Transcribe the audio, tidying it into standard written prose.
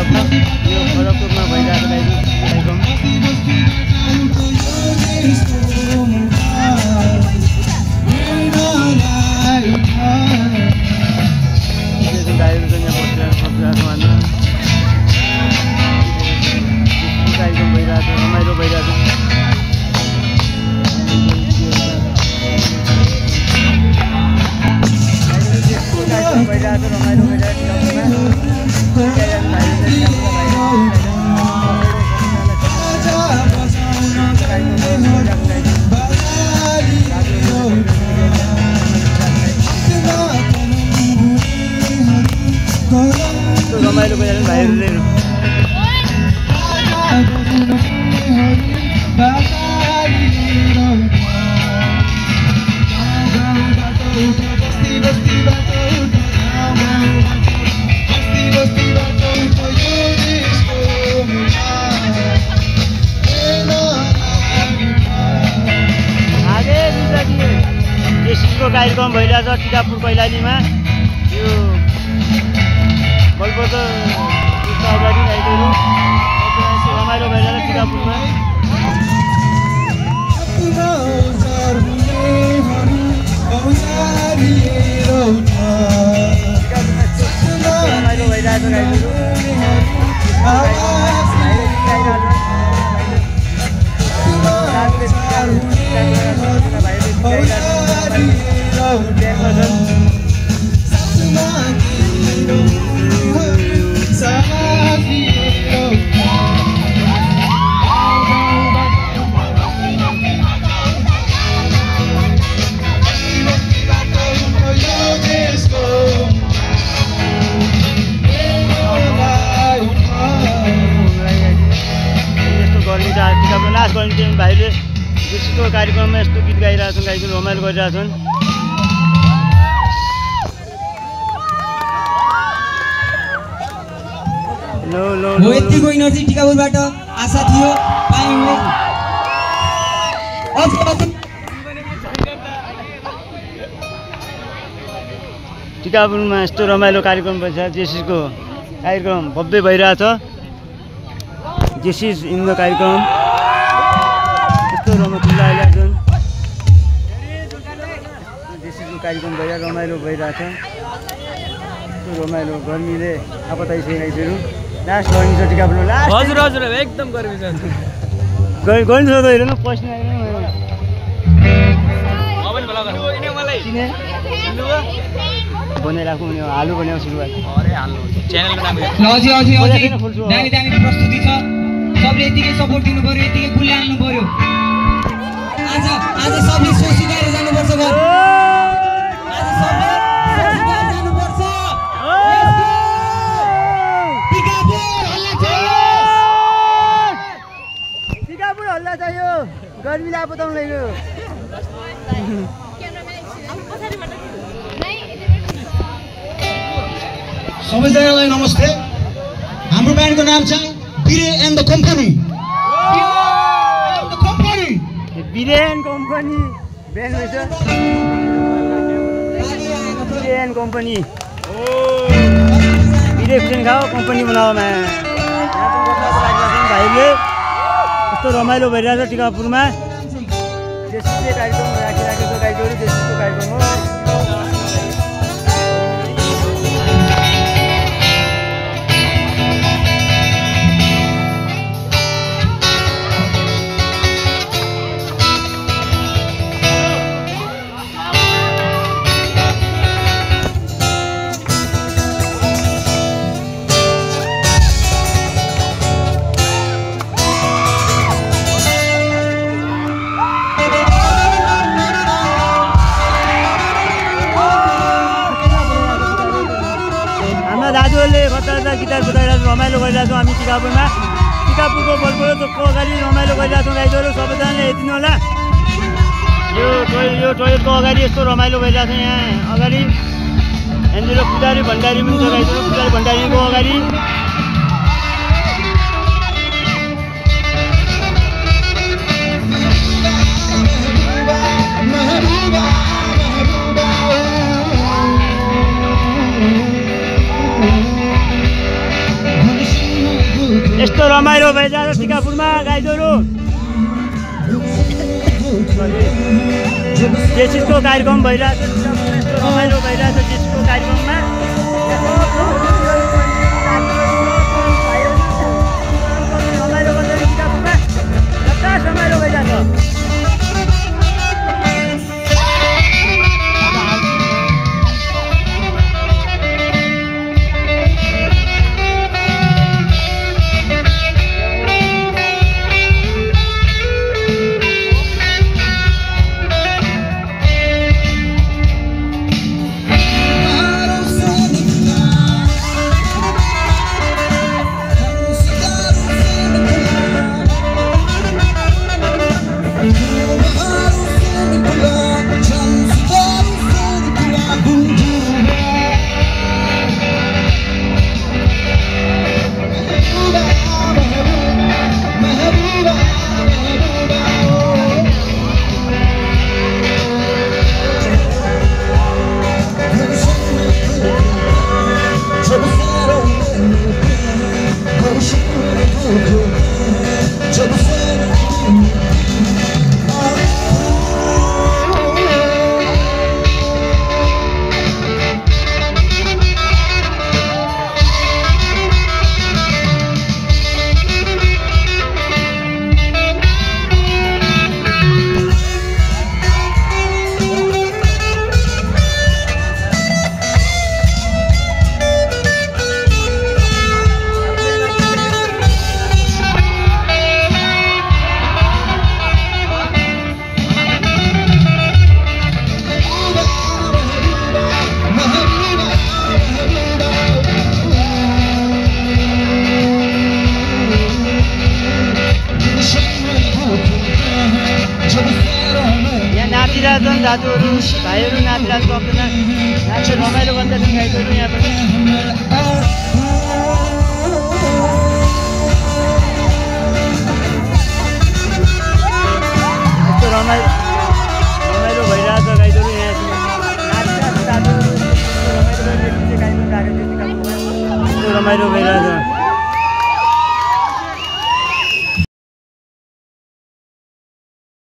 यो खडगपुरमा भइरहेको कार्यक्रम कार्यक्रम भइरहेको रमाइलो भइरहेको रमाइलो भइरहेको भाइहरूले जेसीको कार्यक्रम भइरहेछ टिकापुर कैलालीमा यो बलबद्र अगाडि राइडहरू रमाइलो भइरहेछ टिकापुरमा रमाइलो भइरहेछ लास्ट गर्ने भाइले जेसीको कार्यक्रममा यस्तो गीत गाइरहेका छन् गाइकन रमाइलो गरिरहेका छन् हो यतिको इनर्जी टिकापुरबाट आशा थियो पायौँ टिकापुरमा यस्तो रमाइलो कार्यक्रम भइरहेछ जेसीको कार्यक्रम भव्य भइरहेछ जेसी इनको कार्यक्रम यस्तो रमाइलो आइरहेछन् जेसीको कार्यक्रम भइरहेको रमाइलो भइरहेछ यस्तो रमाइलो गर्मीले आपताइसकेको लास्ट गर्मी छ टिकापुरमा लास्ट हजुर हजुर एकदम गर्मी छ गर्नु सक्दो हेर्नु पस्ने बनाइराख्नु हुने हालु बनाउँ सुरुवात च्यानलको नाम दामी दामी प्रस्तुति छ सबले यतिकै सपोर्ट दिनु पर्यो यतिकै गुल्ला हाल्नु पर्यो आज सबले सोची गरेर जानुपर्छ घर आज सबले सोची गरेर जानुपर्छ टिकापुर हल्ला चाहियो गर्मीले आपताउनु लाग्यो सबैजनालाई नमस्ते हाम्रो ब्यान्डको नाम छ बिरे एन्ड द कम्पनी बिरे एन्ड कम्पनी ब्यान्ड रहेछ बिरे एन्ड कम्पनी बिरे खुर्सानी खाऊ कम्पनी बनाउमा भाइले यस्तो रमाइलो भइरहेछ टिकापुरमा जेसीले कार्यक्रम राखिराखेको गाइडहरू जेसीको कार्यक्रम हो दाजुहरूले बच्चा गिटार बजाइरहेको छौँ रमाइलो गरिरहेको छौँ हामी टिकापुरमा टिकापुरको बलबद्रको अगाडि रमाइलो गरिरहेको छौँ गाइडहरू सबैजनाले हेरिदिनु होला यो टोयलेटको अगाडि यस्तो रमाइलो भइरहेको छ यहाँ अगाडि यहाँनिर पुजारी भण्डारी पनि छ गाइडहरू पुजारी भण्डारीको अगाडि यस्तो रमाइलो भइरहेको छ टिकापुरमा गाईगोरु। जेसिसको कार्यक्रम भइरहेको छ टिकापुरमा, यस्तो रमाइलो भइरहेको छ जेसिसको कार्यक्रममा। रमाइलो गर्दै टिकापुरमा जता रमाइलो भइरहेको छ। दाजुहरू भाइहरू नातिरहेको अप्ठ्यारो नाच्छ रमाइलो गर्दैछन् गाईगोरु यहाँ पनि। यस्तो रमाइलो भइरहेको छ गाईगोरु यहाँ नाचिरहेको दाजुहरू रमाइलो भइरहेको छ।